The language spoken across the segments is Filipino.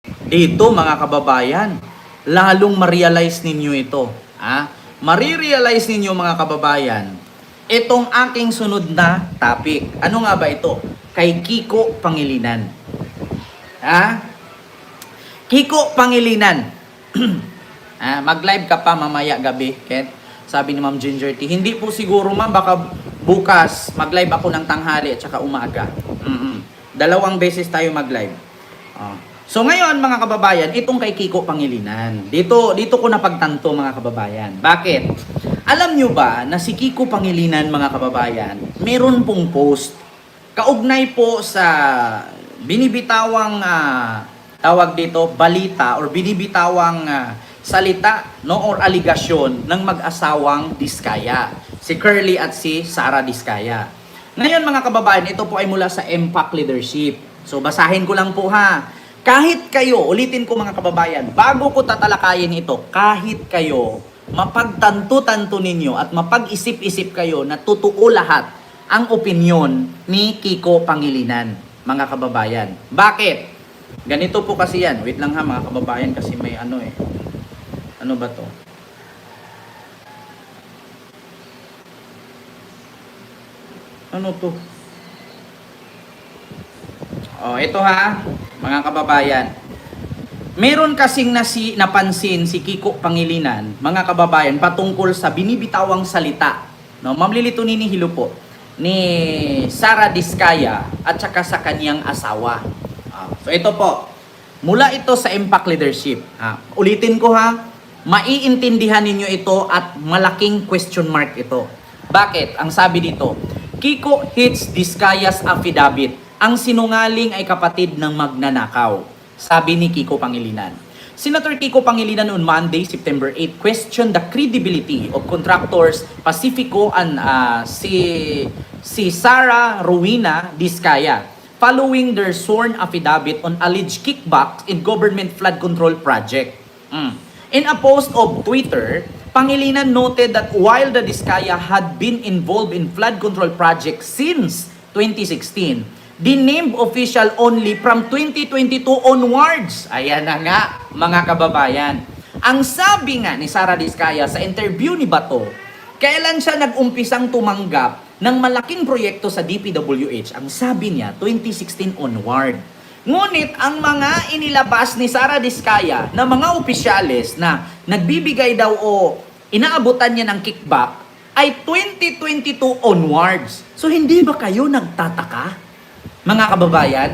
Dito mga kababayan, lalong ma-realize ninyo ito. Marirealize ninyo mga kababayan, itong aking sunod na topic. Ano nga ba ito? Kay Kiko Pangilinan. Kiko Pangilinan. Mag-live ka pa mamaya gabi, Ket. Sabi ni Ma'am Ginger T. Hindi po siguro ma'am, baka bukas mag-live ako ng tanghali at saka umaga. Dalawang beses tayo mag-live. So ngayon mga kababayan, itong kay Kiko Pangilinan. Dito ko napagtanto mga kababayan. Bakit? Alam nyo ba na si Kiko Pangilinan mga kababayan, meron pong post kaugnay po sa binibitawang tawag dito balita or binibitawang salita no or aligasyon ng mag-asawang Diskaya, si Curly at si Sara Diskaya. Ngayon mga kababayan, ito po ay mula sa MPAC Leadership. So basahin ko lang po ha. Kahit kayo, ulitin ko mga kababayan, bago ko tatalakayin ito, kahit kayo mapagtanto-tanto ninyo at mapag-isip-isip kayo na totoo lahat ang opinyon ni Kiko Pangilinan, mga kababayan. Bakit? Ganito po kasi yan. Wait lang ha mga kababayan kasi may Ano ba to? Ano to? Ito ha, mga kababayan. Meron kasing napansin si Kiko Pangilinan, mga kababayan, patungkol sa binibitawang salita. No, mamlilito ni Hilo po, ni Sara Diskaya at saka sa kanyang asawa. So ito po, mula ito sa MPAC Leadership. Ulitin ko ha, maiintindihan ninyo ito at malaking question mark ito. Bakit? Ang sabi dito, Kiko hits Diskaya's affidavit. Ang sinungaling ay kapatid ng magnanakaw. Sabi ni Kiko Pangilinan. Senator Kiko Pangilinan on Monday, September 8, questioned the credibility of contractors Pacifico and si Sara Rowena Diskaya following their sworn affidavit on alleged kickbacks in government flood control project. In a post of Twitter, Pangilinan noted that while the Diskaya had been involved in flood control projects since 2016, the named official only from 2022 onwards. Ayan na nga, mga kababayan. Ang sabi nga ni Sara Diskaya sa interview ni Bato, kailan siya nag-umpisang tumanggap ng malaking proyekto sa DPWH? Ang sabi niya, 2016 onward. Ngunit ang mga inilabas ni Sara Diskaya na mga opisyales na nagbibigay daw o inaabutan niya ng kickback ay 2022 onwards. So hindi ba kayo nagtataka, mga kababayan?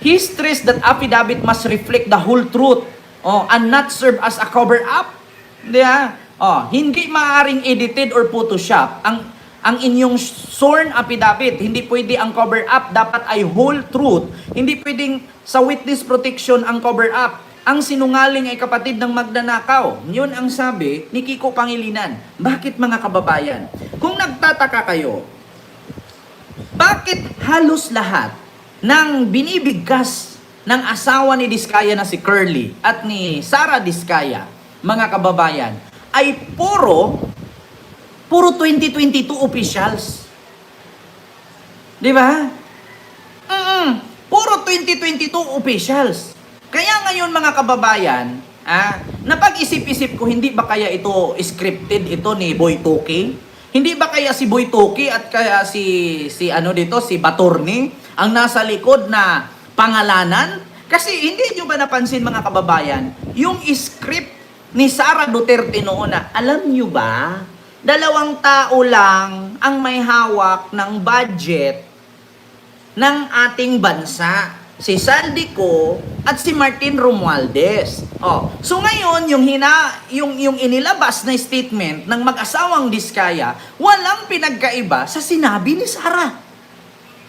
He stressed that affidavit must reflect the whole truth and not serve as a cover-up. Hindi maaaring edited or photoshop ang inyong sworn affidavit. Hindi pwede ang cover-up. Dapat ay whole truth. Hindi pwedeng sa witness protection ang cover-up. Ang sinungaling ay kapatid ng magnanakaw. Yun ang sabi ni Kiko Pangilinan. Bakit mga kababayan? Kung nagtataka kayo, bakit halos lahat ng binibigkas ng asawa ni Diskaya na si Curly at ni Sara Diskaya, mga kababayan, ay puro 2022 officials? Di ba? Puro 2022 officials. Kaya ngayon mga kababayan, napag-isip-isip ko, hindi ba kaya ito scripted ito ni Boy Toki? Hindi ba kaya si Boy Toki at kaya si Batorni ang nasa likod na pangalanan? Kasi hindi nyo ba napansin mga kababayan, yung script ni Sara Duterte noon na, alam nyo ba, 2 tao lang ang may hawak ng budget ng ating bansa. Si Saldico at si Martin Romualdez. So ngayon, yung inilabas na statement ng mag-asawang Diskaya, walang pinagkaiba sa sinabi ni Sara.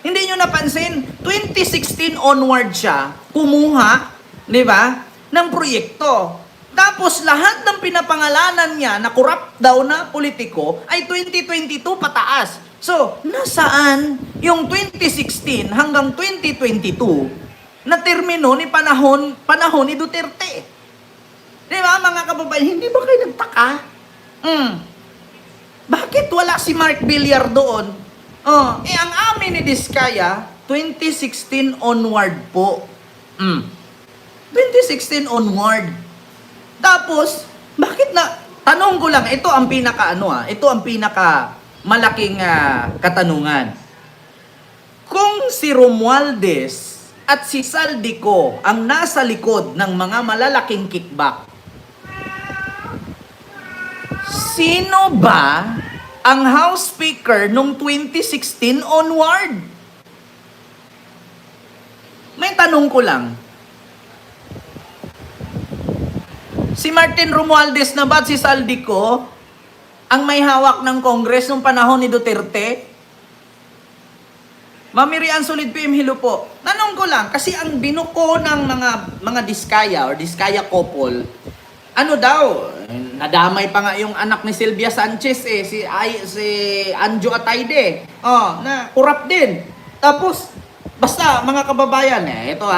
Hindi nyo napansin, 2016 onward siya, kumuha, di ba, ng proyekto. Tapos lahat ng pinapangalanan niya na corrupt daw na politiko ay 2022 pataas. So, nasaan yung 2016 hanggang 2022 na termino ni panahon ni Duterte? Di ba mga kababayan, hindi ba kayo nagtaka? Bakit wala si Mark Villar doon? Ang amin ni Diskaya, 2016 onward po. 2016 onward. Tapos, bakit na, tanong ko lang, ito ang ito ang pinaka malaking katanungan. Kung si Romualdez at si Saldico ang nasa likod ng mga malalaking kickback, sino ba ang House Speaker nung 2016 onward? May tanong ko lang. Si Martin Romualdez na ba at si Saldico ang may hawak ng Congress nung panahon ni Duterte? Mamirian Solid PM, hello po. Tanong ko lang, kasi ang binuko ng mga Diskaya or Diskaya couple, ano daw, nadamay pa nga yung anak ni Sylvia Sanchez si Anjo Atayde. Na kurap din. Tapos, basta mga kababayan, ito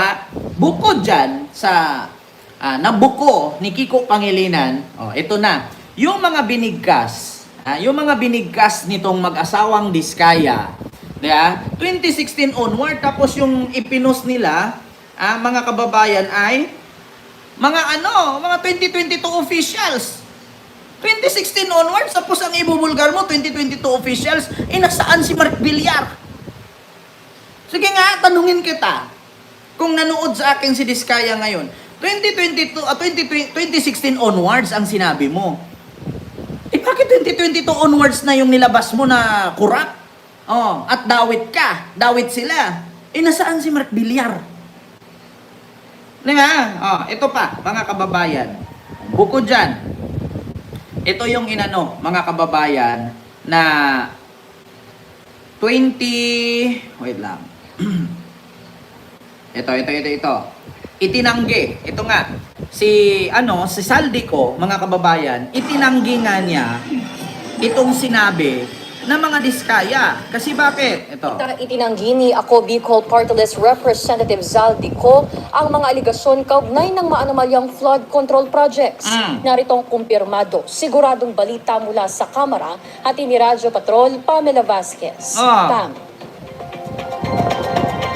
bukod dyan sa nabuko ni Kiko Pangilinan, ito na, yung mga binigkas nitong mag-asawang Diskaya, 2016 onward, tapos yung ipinost nila, mga kababayan ay mga 2022 officials. 2016 onwards, tapos ang ibubulgar mo, 2022 officials, nasaan si Mark Villar? Sige nga, tanungin kita. Kung nanood sa akin si Diskaya ngayon, 2016 onwards ang sinabi mo. Bakit 2022 onwards na yung nilabas mo na kurap? At dawit sila. Nasaan si Mark Villar? Ito pa, mga kababayan. Bukod dyan, ito yung mga kababayan, na 20... Wait lang. Ito. Itinanggi. Ito nga. Si Saldico, mga kababayan, itinanggi nga niya itong sinabi ng mga Diskaya. Kasi bakit? Ito. Itinanggi ni Ako Bicol Party List Representative Zaldico ang mga aligasyon kaugnay ng maanomalyang flood control projects. Naritong kumpirmado, siguradong balita mula sa Kamara at ni Radyo Patrol, Pamela Vasquez. Pam.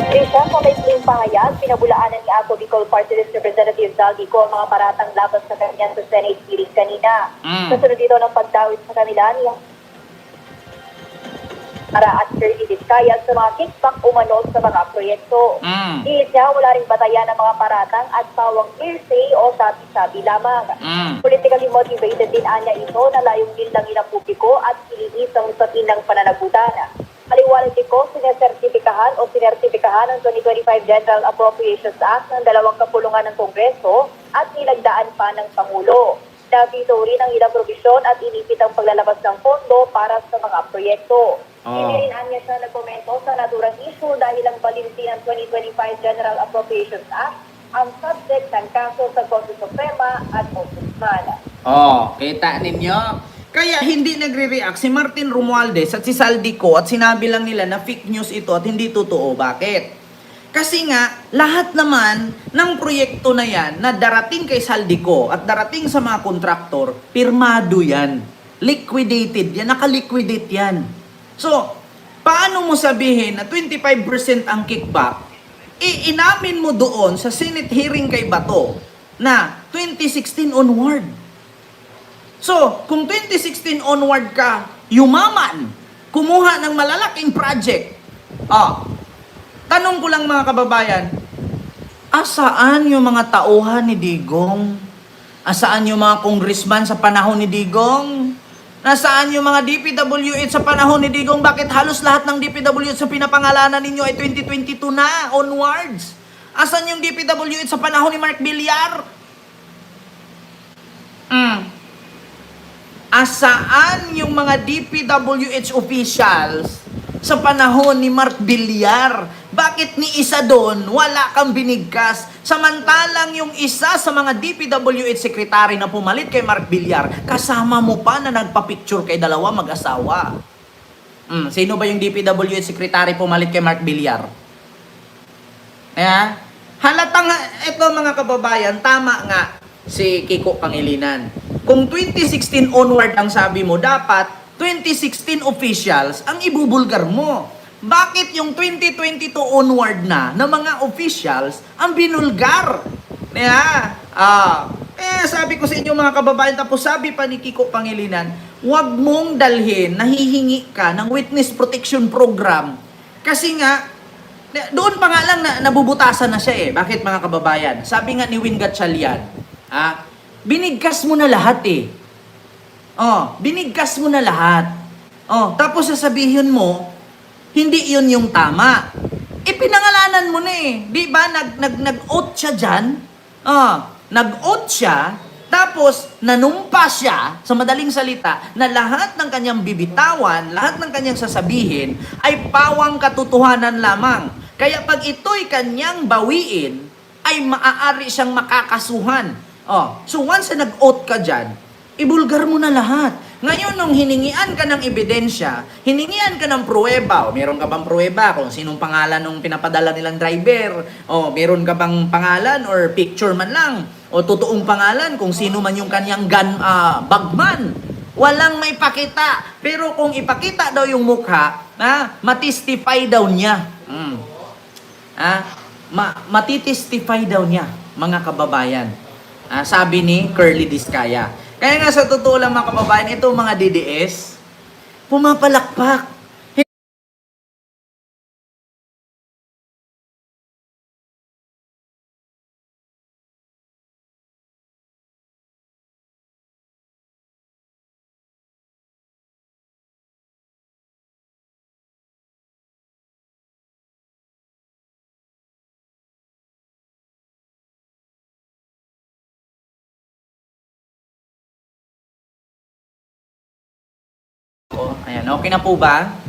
Isa sa may pahayag, pinabulaanan ni Ako Bicol Party List Representative Zaldico ang mga paratang laban sa kanya sa Senate hearing kanina. Kasunod dito ng pagdawit sa kanila ni para at Shirley Diskaya sa mga kickback umano sa mga proyekto. Iit niya, wala ring batayan ng mga paratang at pawang hearsay o sabi-sabi lamang. Politically motivated din anya ito na layong din lang ng publiko at iniisang sa tinang pananagutan. Maliwanag ko, sinertipikahan ng 2025 General Appropriations Act ng dalawang kapulungan ng Kongreso at nilagdaan pa ng Pangulo. Nabito rin ang ilang probisyon at inipit ang paglalabas ng pondo para sa mga proyekto. Hindi rin anya siya nagkomento sa naturang issue dahil ang validity ng 2025 General Appropriations Act ang subject ng kaso sa Korte Suprema at Ombudsman. Kita ninyo? Kaya hindi nagre-react si Martin Romualdez at si Saldico at sinabi lang nila na fake news ito at hindi totoo. Bakit? Kasi nga, lahat naman ng proyekto na yan na darating kay Saldico at darating sa mga kontraktor, pirmado yan. Liquidated yan. Nakaliquidate yan. So, paano mo sabihin na 25% ang kickback? Inamin mo doon sa Senate hearing kay Bato na 2016 onward. So, kung 2016 onward ka, yumaman, kumuha ng malalaking project, tanong ko lang mga kababayan, asaan yung mga tauhan ni Digong? Asaan yung mga congressman sa panahon ni Digong? Nasaan yung mga DPWH sa panahon ni Digong? Bakit halos lahat ng DPWH sa pinapangalanan ninyo ay 2022 na, onwards? Asan yung DPWH sa panahon ni Mark Villar? Asaan yung mga DPWH officials sa panahon ni Mark Villar? Bakit ni isa doon, wala kang binigkas? Samantalang yung isa sa mga DPWH secretary na pumalit kay Mark Villar, kasama mo pa na nagpa-picture kay dalawa mag-asawa. Sino ba yung DPWH secretary pumalit kay Mark Villar? Halatang, ito mga kababayan, tama nga si Kiko Pangilinan. Kung 2016 onward ang sabi mo, dapat 2016 officials ang ibubulgar mo. Bakit yung 2022 onward na mga officials ang binulgar? Sabi ko sa inyo mga kababayan, tapos sabi pa ni Kiko Pangilinan, huwag mong dalhin, nahihingi ka ng witness protection program. Kasi nga, doon pa nga lang nabubutasan na siya eh. Bakit mga kababayan? Sabi nga ni Win Gatchalian, binigkas mo na lahat eh. Binigkas mo na lahat. Tapos sasabihin mo, hindi yun yung tama. Pinangalanan mo na eh. Di ba? Nag-oath siya dyan. Nag-oath siya, tapos nanumpa siya, sa madaling salita, na lahat ng kanyang bibitawan, lahat ng kanyang sasabihin, ay pawang katotohanan lamang. Kaya pag ito'y kanyang bawiin, ay maaari siyang makakasuhan. So once na nag-oath ka dyan, ibulgar mo na lahat. Ngayon, nung hiningian ka ng ebidensya, hiningian ka ng pruweba, meron ka bang pruweba kung sinong pangalan ng pinapadala nilang driver, meron ka bang pangalan or picture man lang, o totoong pangalan kung sino man yung kanyang bagman. Walang may pakita. Pero kung ipakita daw yung mukha, matistify daw niya. Matitestify daw niya, mga kababayan. Sabi ni Curly Discaya. Kaya nga sa totoo lang mga kababayan, itong mga DDS, pumapalakpak. Ayan, okay na po ba?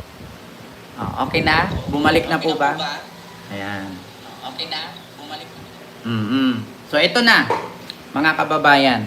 Okay na? Bumalik na po ba? Ayan. Okay na? Bumalik na. So ito na, mga kababayan.